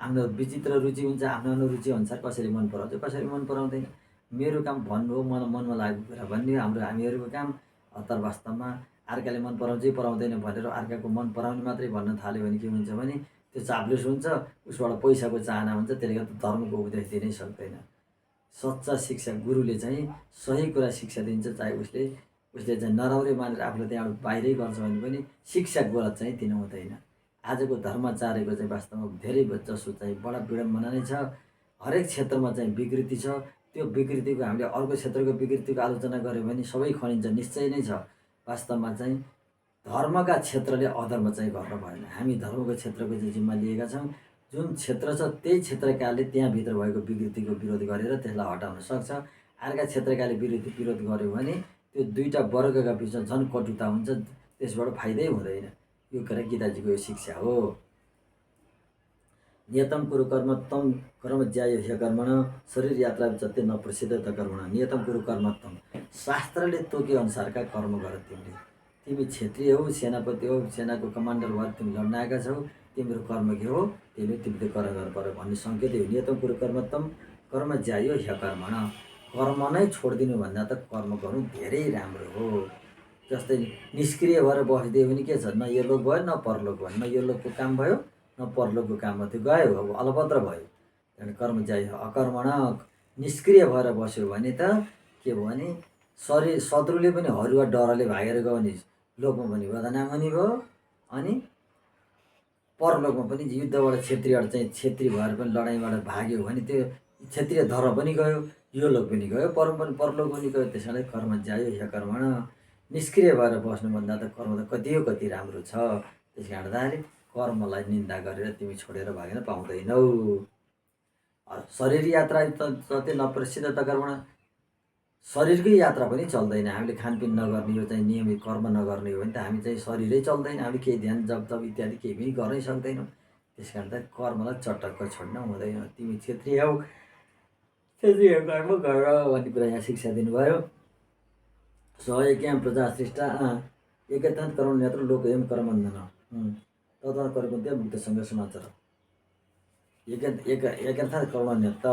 आफ्नो विचित्र रुचि हुन्छ, आफ्नो आफ्नो रुचि अनुसार कसैले मन पराउँछ, कसैले मन पराउँदैन। मेरो काम भन्नु हो, मनमा लागेको कुरा भन्ने हो हामीहरूको काम। तर वास्तवमा अर्काले मन पराउँछ पराउँदैन भनेर अर्काको मन पराउने मात्रै भन्न थाल्यो भने के हुन्छ भने त्यो चाप्लुस हुन्छ, उसबाट पैसाको चाहना हुन्छ, त्यसले गर्दा धर्मको उपदेश दिनै सक्दैन। सच्चा शिक्षा गुरुले चाहिँ सही कुरा शिक्षा दिन्छ, चाहे उसले चाहिँ नराम्रै मानेर आफूलाई त्यहाँबाट बाहिरै गर्छ भने पनि शिक्षा गलत चाहिँ दिनु हुँदैन। आजको धर्माचार्यको चाहिँ वास्तवमा धेरै जसो चाहिँ बडा विडम्बना नै छ। हरेक क्षेत्रमा चाहिँ विकृति छ। त्यो विकृतिको हामीले अर्को क्षेत्रको विकृतिको आलोचना गऱ्यो भने सबै खनिन्छ, निश्चय नै छ। वास्तवमा चाहिँ धर्मका क्षेत्रले अधर्म चाहिँ गर्न भएन। हामी धर्मको क्षेत्रको चाहिँ जिम्मा लिएका छौँ। जुन क्षेत्र छ त्यही क्षेत्रकाले त्यहाँभित्र भएको विकृतिको विरोध गरेर त्यसलाई हटाउन सक्छ। अर्का क्षेत्रकाले विरोध गर्यो भने त्यो दुईवटा वर्गका बिचमा झन् कटुता हुन्छ, त्यसबाट फाइदै हुँदैन। यो कुरा गीताजीको यो शिक्षा हो। नियतम कुरु कर्म तम कर्म ज्यायो ह्यकर्मण शरीर यात्रा जति नप्रसिद्ध त कर्मण। नियतम कुरु कर्म तम, शास्त्रले तोके अनुसारका कर्म गर। तिमी क्षेत्रीय हौ, सेनापति हौ, सेनाको कमान्डर भएर तिमी लड्न आएका छौ, तिम्रो कर्म के हो तिमीले कर्म गर्नु पर्यो भन्ने सङ्केत हो। नियतम कुरु कर्म तम कर्म ज्यायो ह्यकर्मण। कर्म नै छोडिदिनु भन्दा त कर्म गर्नु धेरै राम्रो हो। जस्तै निष्क्रिय भएर बसिदियो भने के छ, न यो लोक भयो न परलोक भयो, न यो लोकको काम भयो न परलोकको काममा त्यो गयो, अब अलपत्र भयो। त्यहाँदेखि कर्म ज्यायो अकर्मण, निष्क्रिय भएर बस्यो भने त के भयो भने शरीर शत्रुले पनि हरुवा डरले भागेर गयो भने लोकमा पनि बदनाम हुने भयो, अनि परलोकमा पनि युद्धबाट क्षेत्री भएर पनि लडाइँबाट भाग्यो भने त्यो क्षेत्रीय धर्म पनि गयो, यो लोक पनि गयो, परलोक पनि गयो। त्यस कारणले कर्म ज्यायो ह्यकर्मण। निष्क्रिय भएर बस्नुभन्दा त कर्म त कति राम्रो छ। त्यस कारणले कर्मलाई निन्दा गरेर तिमी छोडेर भाग्न पाउँदैनौ। शरीर यात्रा जति नप्रसिद्ध त कर्मण, शरीरकै यात्रा पनि चल्दैन। हामीले खानपिन नगर्ने हो, चाहिँ नियमित कर्म नगर्ने हो भने त हामी चाहिँ शरीरै चल्दैन। हामीले केही ध्यान जप इत्यादि केही पनि गर्नै सक्दैनौँ। त्यस कारण त कर्मलाई चटक्क छोड्न हुँदैन। तिमी क्षेत्रीय हौ, क्षेत्रीय कर्म गर भन्ने कुरा यहाँ शिक्षा दिनुभयो। सहयज्ञान प्रजा सृष्टा एकतान्त कर्म नेत्र लोक एम कर्मन्धन तथा कर्कुन्त्य मुक्तसँग समाचार। एकतान्त कर्म नेत्र,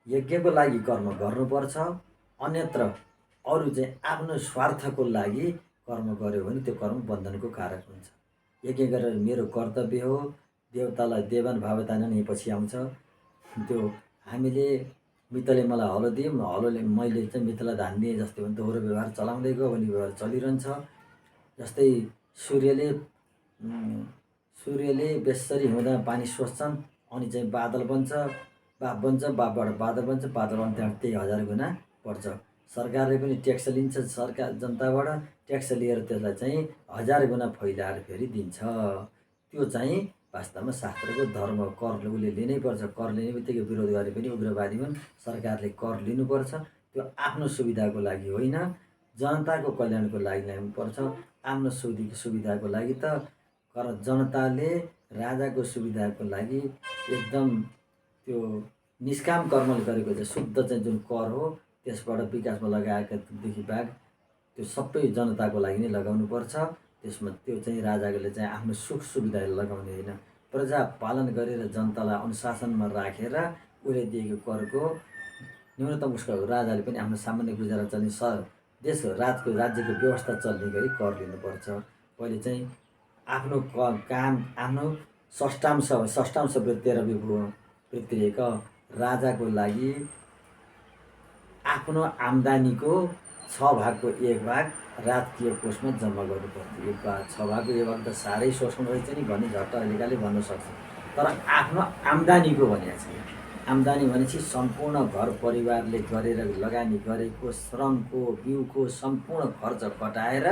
यज्ञको लागि कर्म गर्नुपर्छ। अन्यत्र अरू चाहिँ आफ्नो स्वार्थको लागि कर्म गर्यो भने त्यो कर्म बन्धनको कारक हुन्छ। यज्ञ गरेर मेरो कर्तव्य हो, देवतालाई देवान भावतान नै पछि आउँछ। त्यो हामीले मित्रले मलाई हलो दियो, हलोले मैले चाहिँ मित्रलाई धान दिएँ जस्तै भने दोहोरो व्यवहार चलाउँदै गयो भने व्यवहार चलिरहन्छ। जस्तै सूर्यले बेसरी हुँदा पानी सोच्छन्, अनि चाहिँ बादल बन्छ, बाफबाट बादल बन्छ, बादलबाट त्यहाँ त्यही 1000 गुणा पर्छ। सरकारले पनि ट्याक्स लिन्छ, सरकार जनताबाट ट्याक्स लिएर त्यसलाई चाहिँ 1000 गुणा फैलाएर फेरि दिन्छ। त्यो चाहिँ वास्तवमा शास्त्रको धर्म। कर उसले लिनै पर्छ। कर लिने बित्तिकै विरोध गरे पनि उग्रवादी हुन्। सरकारले कर लिनुपर्छ। त्यो आफ्नो सुविधाको लागि होइन, जनताको कल्याणको लागि ल्याउनुपर्छ। आफ्नो सुविधाको लागि त कर जनताले राजाको सुविधाको लागि एकदम त्यो निष्काम कर्मले गरेको चाहिँ शुद्ध चाहिँ जुन कर हो त्यसबाट विकासमा लगाएकादेखि बाहेक त्यो सबै जनताको लागि नै लगाउनुपर्छ। त्यसमा त्यो चाहिँ राजाले चाहिँ आफ्नो सुख सुविधा लगाउने होइन। प्रजा पालन गरेर जनतालाई अनुशासनमा राखेर उसले दिएको करको न्यूनतम उसको राजाले पनि आफ्नो सामान्य गुजारा चल्ने राज्यको व्यवस्था चल्ने गरी कर लिनुपर्छ। पहिले चाहिँ आफ्नो काम आफ्नो षष्ठांश वृत्तिरेक राजाको लागि आफ्नो आम्दानीको 6 भागको 1 भाग राजकीय कोषमा जम्मा गर्नुपर्छ। 6 भागको 1 भाग त साह्रै शोषण रहेछ नि भन्ने झट्ट अहिलेकाले भन्न सक्छ। तर आफ्नो आम्दानीको भनेको छ। आम्दानी भनेपछि सम्पूर्ण घर परिवारले गरेर लगानी गरेको श्रमको बिउको सम्पूर्ण खर्च कटाएर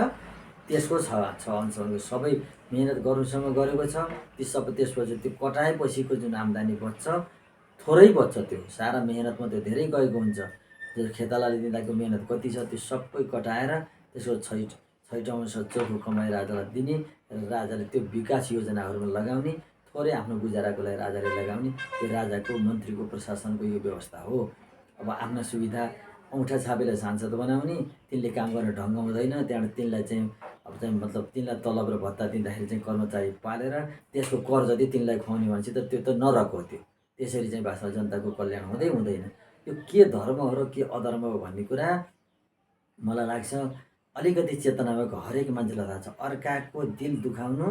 त्यसको 6 अंशको सबै मेहनत गर्नुसँग गरेको छ। त्यसपछि त्यो कटाएपछिको जुन आम्दानी बच्छ थोरै बच्छ। त्यो सारा मेहनतमा त्यो धेरै गएको हुन्छ। जो खेतालाले दिँदाको मेहनत कति छ त्यो सबै कटाएर त्यसको 6 अंश चोखो कमाइ राजालाई दिने र राजाले त्यो विकास योजनाहरूमा लगाउने, थोरै आफ्नो गुजाराको लागि राजाले लगाउने। त्यो राजाको मन्त्रीको प्रशासनको यो व्यवस्था हो। अब आफ्ना सुविधा औँठा छापेर सांसद बनाउने, तिनले काम गर्ने ढङ्ग हुँदैन। त्यहाँबाट तिनलाई चाहिँ मतलब तिनलाई तलब र भत्ता दिँदाखेरि चाहिँ कर्मचारी पालेर त्यसको कर जति तिनलाई खुवाउने भनेपछि त त्यो त नरक हो। त्यो त्यसरी चाहिँ वास्तवमा जनताको कल्याण हुँदैन। यो के धर्म हो र के अधर्म हो भन्ने कुरा मलाई लाग्छ अलिकति चेतना भएको हरेक मान्छेलाई थाहा छ। अर्काको दिल दुखाउनु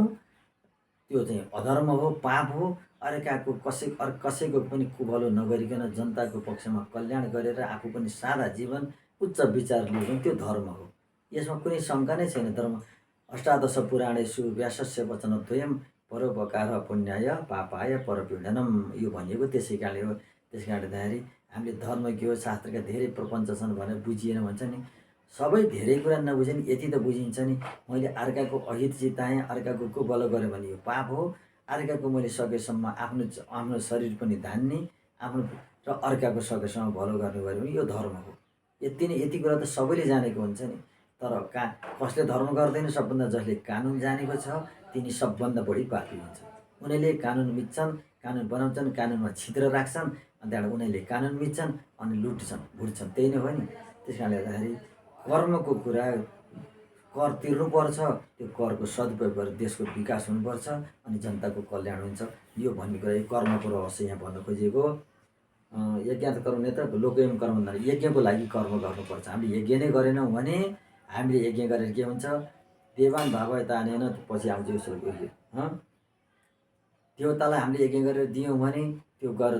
त्यो चाहिँ अधर्म हो, पाप हो। अर्काको कसैको पनि कुभलो नगरिकन जनताको पक्षमा कल्याण गरेर आफू पनि सादा जीवन उच्च विचार लियो भने त्यो धर्म हो। यसमा कुनै शङ्का नै छैन। धर्म अष्टादश पुराणेषु व्यासस्य वचनद्वयं परोपकार पुण्याय पापाय परपीडनम यो भनिएको त्यसै कारणले हो। त्यस कारणले गर्दाखेरि हामीले धर्म के हो, शास्त्रका धेरै प्रपञ्च छन् भनेर बुझिएन भन्छ नि। सबै धेरै कुरा नबुझे नि यति त बुझिन्छ नि, मैले अर्काको अहित जिताएँ, अर्काको कुभलो गरेँ भने यो पाप हो। अर्काको मैले सकेसम्म आफ्नो शरीर पनि धान्ने, आफ्नो र अर्काको सकेसम्म भलो गर्ने गऱ्यो भने यो धर्म हो। यति कुरा त सबैले जानेको हुन्छ नि। तर कसले धर्म गर्दैन? सबभन्दा जसले कानुन जानेको छ तिनी सबभन्दा बढी पापी हुन्छ। उनीहरूले कानुन मिच्छन्, कानुन बनाउँछन्, कानुनमा छिद्र राख्छन्, अनि त्यहाँबाट उनीहरूले कानुन मिच्छन् अनि लुट्छन् भुट्छन्। त्यही नै हो नि। त्यस कारणले गर्दाखेरि कर्मको कुरा, कर तिर्नुपर्छ, त्यो करको सदुपयोग गरेर देशको विकास हुनुपर्छ अनि जनताको कल्याण हुन्छ। यो भन्ने कुरा यो कर्मको रहस्य यहाँ भन्न खोजिएको। यज्ञ कर्म नेत लोकयम कर्म भन्दा यज्ञको लागि कर्म गर्नुपर्छ। हामीले यज्ञ नै गरेनौँ भने हामीले यज्ञ गरेर के हुन्छ? देवान भाव तानेन पछि आउँछ यसो यज्ञ। देवतालाई हामीले यज्ञ गरेर दियौँ भने त्यो गर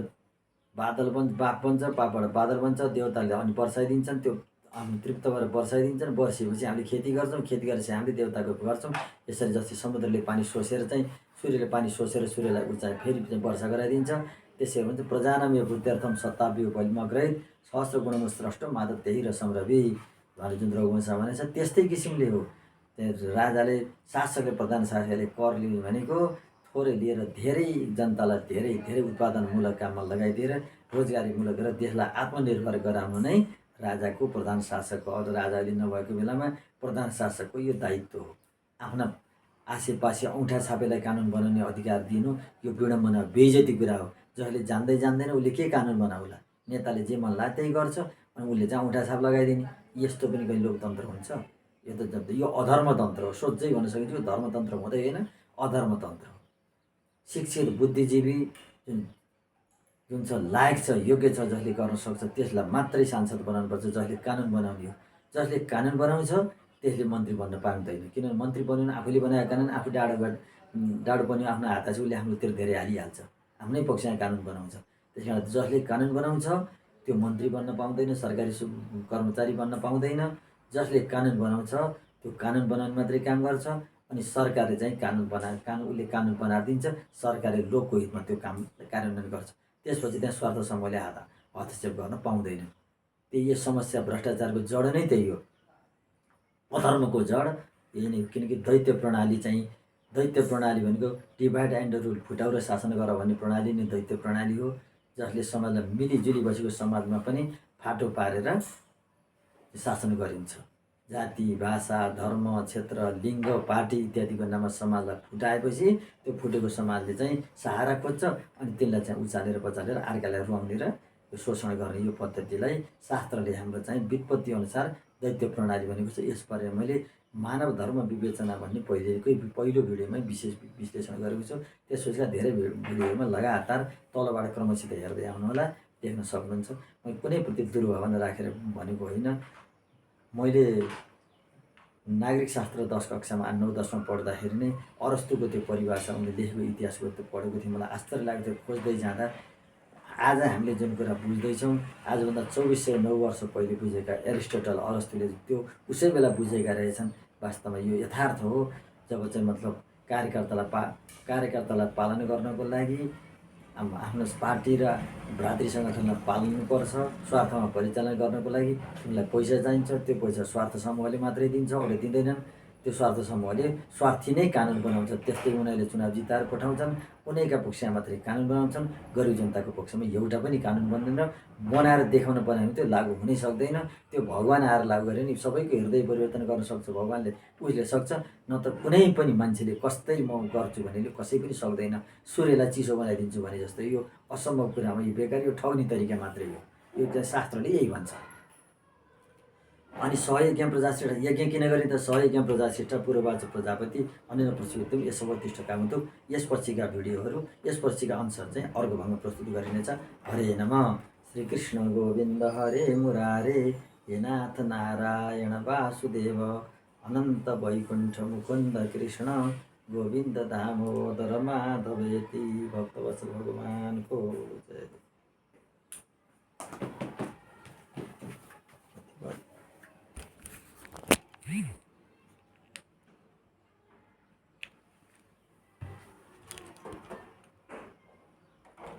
बादल बाप बन्छ, बापबाट बादल बन्छ, देवताले अनि वर्षाइदिन्छन्, त्यो हामी तृप्त भएर वर्षाइदिन्छन्। वर्षेपछि हामीले खेती गर्छौँ, खेती गरेपछि हामीले देवताको गर्छौँ। यसरी जस्तै समुद्रले पानी सोसेर चाहिँ सूर्यले पानी सोसेर सूर्यलाई उचाइ फेरि चाहिँ वर्षा गराइदिन्छ। त्यसै भन्छ प्रजानमेव बुद्ध्यर्थम सत्ताव्यो बलिमग्रहित सहस्र गुणम स्रष्ट मात्र त्यही र संरवि भनेर जुन रघुवंशमा भनेको छ त्यस्तै किसिमले हो। राजाले शासकले प्रधान शासकले कर लिने भनेको थोरै लिएर धेरै जनतालाई धेरै धेरै उत्पादनमूलक काममा लगाइदिएर रोजगारीमूलक गरेर देशलाई आत्मनिर्भर गराउनु नै राजाको प्रधान शासकको अरू राजाले नभएको बेलामा प्रधान शासकको यो दायित्व हो। आफ्ना आसेपासे औँठा छापेलाई कानुन बनाउने अधिकार दिनु यो विडम्बना बेइज्जती कुरा हो। जसले जान्दै जान्दैन उसले के कानुन बनाउला? नेताले जे मन लाग्यो त्यही गर्छ अनि उसले चाहिँ औँठा छाप लगाइदिने। यस्तो पनि कहिले लोकतन्त्र हुन्छ? यो अधर्मतन्त्र हो। सोझै भन्न सकिन्छ यो धर्मतन्त्र हुँदै होइन, अधर्मतन्त्र हो। शिक्षित बुद्धिजीवी जुन छ लायक छ, योग्य छ, जसले गर्न सक्छ त्यसलाई मात्रै सांसद बनाउनुपर्छ, जसले कानुन बनाउने हो। जसले कानुन बनाउँछ त्यसले मन्त्री बन्न पाउँदैन। किनभने मन्त्री बन्यो भने आफूले बनाएको कानुन आफू डाडो बन्यो आफ्नो हात उसले आफ्नोतिर धेरै हालिहाल्छ, आफ्नै पक्षमा कानुन बनाउँछ। त्यस कारण जसले कानुन बनाउँछ त्यो मन्त्री बन्न पाउँदैन, सरकारी कर्मचारी बन्न पाउँदैन। जसले कानुन बनाउँछ त्यो कानुन बनाउन मात्रै काम गर्छ अनि सरकारले चाहिँ उसले कानुन बनाएर दिन्छ, सरकारले लोकको हितमा त्यो काम कार्यान्वयन गर्छ। त्यसपछि त्यहाँ स्वार्थ समूहले हस्तक्षेप गर्न पाउँदैन। त्यही यो समस्या भ्रष्टाचारको जड नै त्यही हो। अधर्मको जड यही नै हो। किनकि दैत्य प्रणाली भनेको डिभाइड एन्ड रुल, फुटाउ र शासन गर भन्ने प्रणाली नै दैत्य प्रणाली हो। जसले समाजलाई मिलिजुली बसेको समाजमा पनि फाटो पारेर शासन गरिन्छ। जाति, भाषा, धर्म, क्षेत्र, लिङ्ग, पार्टी इत्यादिको नाममा समाजलाई फुटाएपछि त्यो फुटेको समाजले चाहिँ सहारा खोज्छ अनि त्यसलाई चाहिँ उचालेर बचालेर अर्कालाई रुवाउने र शोषण गर्ने यो पद्धतिलाई शास्त्रले हाम्रो चाहिँ व्युत्पत्ति अनुसार दैत्य प्रणाली भनेको छ। यसबारे मैले मानव धर्म विवेचना भन्ने पहिलो भिडियोमै विशेष विश्लेषण गरेको छु। त्यसपछि धेरै भिडियोमा लगातार तलबाट क्रमशः हेर्दै आउनुहोला, देख्न सक्नुहुन्छ। मैले कुनै प्रति दुर्भावना राखेर भनेको होइन। मैले नागरिक शास्त्र 10 कक्षामा 9-10मा पढ्दाखेरि नै अरस्तुको त्यो परिभाषा उनले लेखेको इतिहासको त्यो पढेको थिएँ। मलाई आश्चर्य लागेको थियो खोज्दै जाँदा। आज हामीले जुन कुरा बुझ्दैछौँ आजभन्दा 2409 वर्ष पहिले बुझेका एरिस्टोटल अरस्तुले त्यो उसै बेला बुझेका रहेछन्। वास्तवमा यो यथार्थ हो। जब चाहिँ मतलब कार्यकर्तालाई पालन गर्नको लागि आफ्नो पार्टी र भ्रातृ सङ्गठनलाई पाल्नुपर्छ, स्वार्थमा परिचालन गर्नको लागि उनलाई पैसा चाहिन्छ। त्यो पैसा स्वार्थ समूहले मात्रै दिन्छ, अरूले दिँदैनन्। त्यो स्वार्थ समूहले स्वार्थी नै कानुन बनाउँछ। त्यस्तै उनीहरूले चुनाव जिताएर पठाउँछन्, उनीका पक्षमा मात्रै कानुन बनाउँछन्, गरिब जनताको पक्षमा एउटा पनि कानुन बन्दैन। बनाएर देखाउन बनायो भने त्यो लागु हुनै सक्दैन। त्यो भगवान आएर लागु गऱ्यो भने सबैको हृदय परिवर्तन गर्न सक्छ भगवानले, उसले सक्छ। न त कुनै पनि मान्छेले कस्तै म गर्छु भनेले कसै पनि सक्दैन। सूर्यलाई चिसो बनाइदिन्छु भने जस्तै यो असम्भव कुरामा यो बेकार, यो ठग्ने तरिका मात्रै हो। यो चाहिँ शास्त्रले यही भन्छ। अनि सहयज्ञ प्रजाश्रेष्ठ यज्ञ किन गरे त? सहयज्ञ प्रजाश्रेष्ठ पूर्ववाच प्रजापति अनेन प्रसूतिम यसवतिष्ठ कामन्तु। यसपछिका भिडियोहरू यसपछिका अंशहरू चाहिँ अर्घभङ्ग प्रस्तुत गरिनेछ। हरे नमः। श्रीकृष्ण गोविन्द हरे मुरारे, हे नाथ नारायण वासुदेव, अनन्त वैकुण्ठ मुकुन्द कृष्ण, गोविन्द दामोदर माधव यति भक्तवत्सल भगवानको